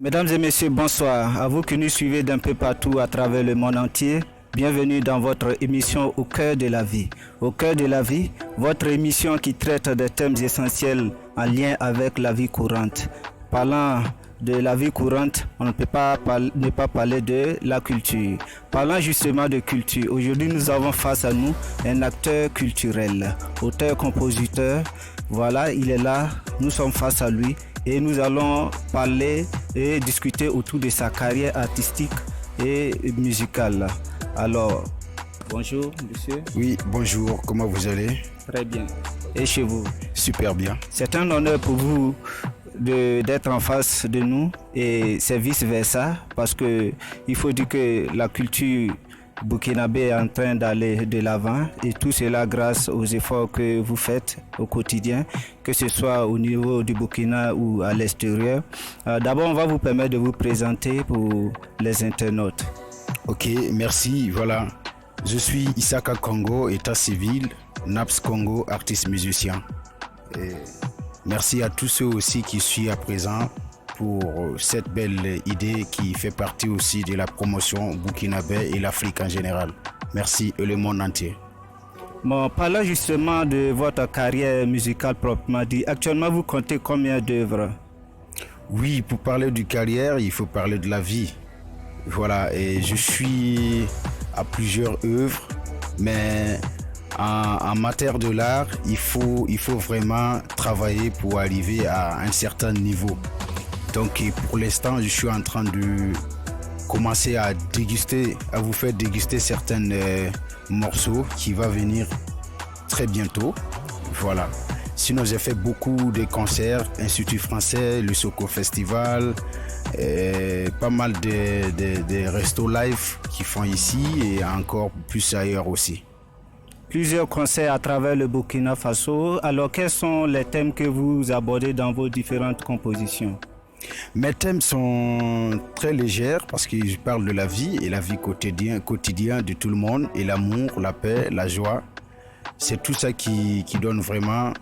Mesdames et messieurs, bonsoir. À vous qui nous suivez d'un peu partout à travers le monde entier, bienvenue dans votre émission Au cœur de la vie. Au cœur de la vie, votre émission qui traite des thèmes essentiels en lien avec la vie courante. Parlant de la vie courante, on ne peut pas ne pas parler de la culture. Parlant justement de culture, aujourd'hui nous avons face à nous un acteur culturel, auteur-compositeur. Voilà, il est là, nous sommes face à lui. Et nous allons parler et discuter autour de sa carrière artistique et musicale. Alors, bonjour monsieur. Oui, bonjour, comment vous allez? Très bien. Et chez vous? Super bien. C'est un honneur pour vous d'être en face de nous et c'est vice-versa parce que il faut dire que la culture burkinabé est en train d'aller de l'avant et tout cela grâce aux efforts que vous faites au quotidien, que ce soit au niveau du Burkina ou à l'extérieur. D'abord, on va vous permettre de vous présenter pour les internautes. Ok, merci. Voilà, je suis Isaka Congo, état civil, NAPS Congo, artiste musicien. Et merci à tous ceux aussi qui sont à présent pour cette belle idée qui fait partie aussi de la promotion burkinabé et l'Afrique en général. Merci et le monde entier. Bon, parlons justement de votre carrière musicale proprement dit. Actuellement, vous comptez combien d'œuvres? Oui, pour parler de carrière, il faut parler de la vie. Voilà, et je suis à plusieurs œuvres, mais en matière de l'art, il faut vraiment travailler pour arriver à un certain niveau. Donc pour l'instant, je suis en train de commencer à vous faire déguster certains morceaux qui va venir très bientôt. Voilà. Sinon, j'ai fait beaucoup de concerts, Institut français, le Soko Festival, pas mal de restos live qui font ici et encore plus ailleurs aussi. Plusieurs concerts à travers le Burkina Faso. Alors, quels sont les thèmes que vous abordez dans vos différentes compositions? Mes thèmes sont très légers parce que je parle de la vie et la vie quotidienne de tout le monde et l'amour, la paix, la joie. C'est tout ça qui donne vraiment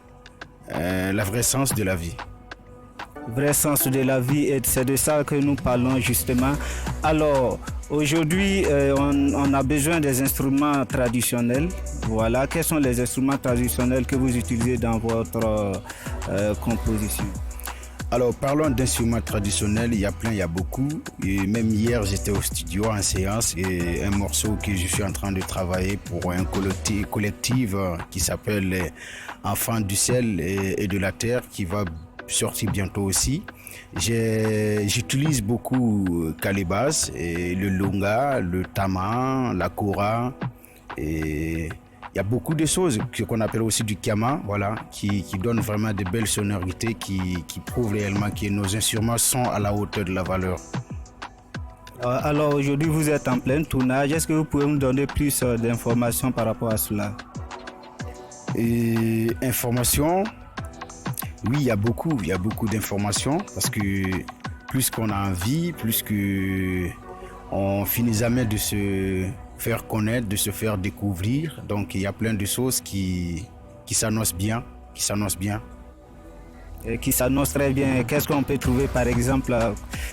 la vraie sens de la vie. Vrai sens de la vie et c'est de ça que nous parlons justement. Alors aujourd'hui on a besoin des instruments traditionnels. Voilà, quels sont les instruments traditionnels que vous utilisez dans votre composition? Alors parlons d'instruments traditionnels, il y a beaucoup. Et même hier j'étais au studio en séance et un morceau que je suis en train de travailler pour un collectif qui s'appelle Enfants du ciel et de la terre qui va sortir bientôt aussi. J'utilise beaucoup Calébas, et le Lunga, le Tama, la Kora et il y a beaucoup de choses qu'on appelle aussi du Kama, voilà, qui donnent vraiment de belles sonorités qui prouvent réellement que nos instruments sont à la hauteur de la valeur. Alors aujourd'hui vous êtes en plein tournage, est-ce que vous pouvez nous donner plus d'informations par rapport à cela? Et informations, oui, il y a beaucoup d'informations parce que plus qu'on a envie, plus qu'on finit jamais de se faire connaître, de se faire découvrir. Donc il y a plein de choses qui s'annoncent bien, Et qui s'annonce très bien. Qu'est-ce qu'on peut trouver par exemple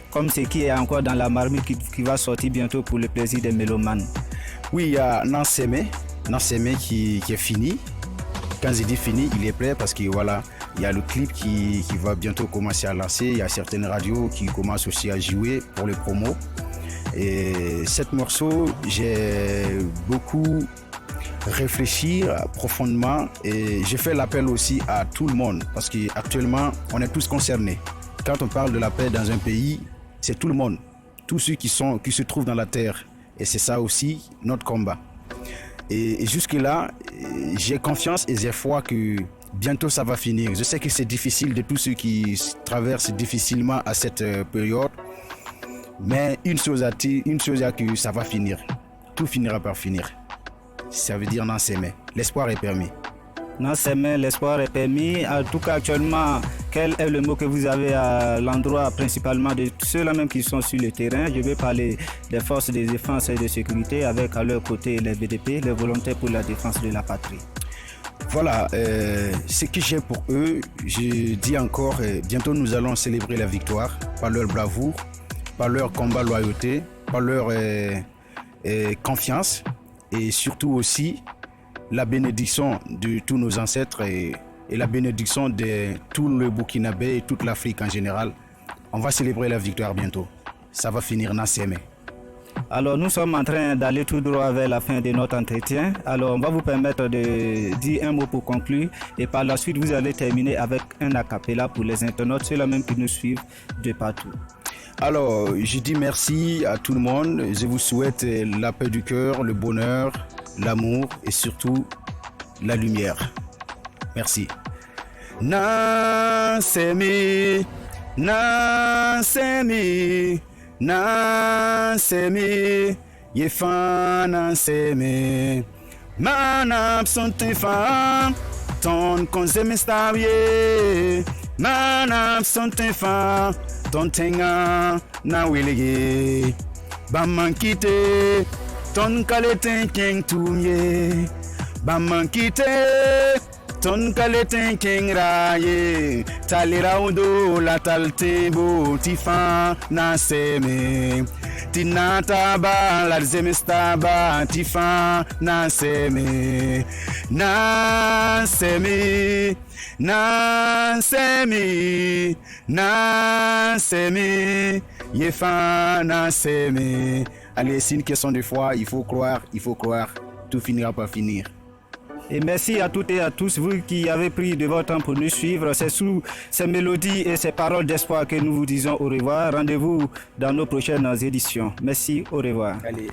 comme ce qui est encore dans la marmite qui va sortir bientôt pour le plaisir des mélomanes? Oui, il y a Nansemé qui est fini. Quand je dis fini, il est prêt parce que voilà, il y a le clip qui va bientôt commencer à lancer. Il y a certaines radios qui commencent aussi à jouer pour les promos. Et cet morceau, j'ai beaucoup réfléchi profondément et j'ai fait l'appel aussi à tout le monde parce qu'actuellement, on est tous concernés. Quand on parle de la paix dans un pays, c'est tout le monde, tous ceux qui se trouvent dans la terre. Et c'est ça aussi notre combat. Et jusque-là, j'ai confiance et j'ai foi que bientôt ça va finir. Je sais que c'est difficile de tous ceux qui traversent difficilement à cette période. Mais une chose à que ça va finir. Tout finira par finir. Ça veut dire non, c'est mais. L'espoir est permis. Non, c'est mais l'espoir est permis. En tout cas, actuellement, quel est le mot que vous avez à l'endroit principalement de ceux-là même qui sont sur le terrain? Je vais parler des forces de défense et de sécurité avec à leur côté les VDP, les volontaires pour la défense de la patrie. Voilà, ce que j'ai pour eux, je dis encore, bientôt nous allons célébrer la victoire par leur bravoure. par leur combat loyauté, par leur confiance et surtout aussi la bénédiction de tous nos ancêtres et la bénédiction de tout le Burkinabé et toute l'Afrique en général. On va célébrer la victoire bientôt. Ça va finir Nasseme. Alors nous sommes en train d'aller tout droit vers la fin de notre entretien. Alors on va vous permettre de dire un mot pour conclure et par la suite vous allez terminer avec un a cappella pour les internautes, ceux-là même qui nous suivent de partout. Alors je dis merci à tout le monde. Je vous souhaite la paix du cœur, le bonheur, l'amour et surtout la lumière. Merci. Nanseme, Nanseme, Nanseme, Yefan Nanseme, Manap son tefan, ton konzeme stavye, Manap son tefan, ton tenga na wilege, Bamankite, ton kaleten king tumye, Bamankite, ton kaleten king raye, talira udo la taltebo tifa na seme, tinata ba la zemestaba tifa na seme, na seme, na seme, na seme, yefa na seme. Allez, c'est une question de foi, il faut croire, tout finira par finir. Et merci à toutes et à tous, vous qui avez pris de votre temps pour nous suivre. C'est sous ces mélodies et ces paroles d'espoir que nous vous disons au revoir. Rendez-vous dans nos prochaines éditions. Merci, au revoir. Allez.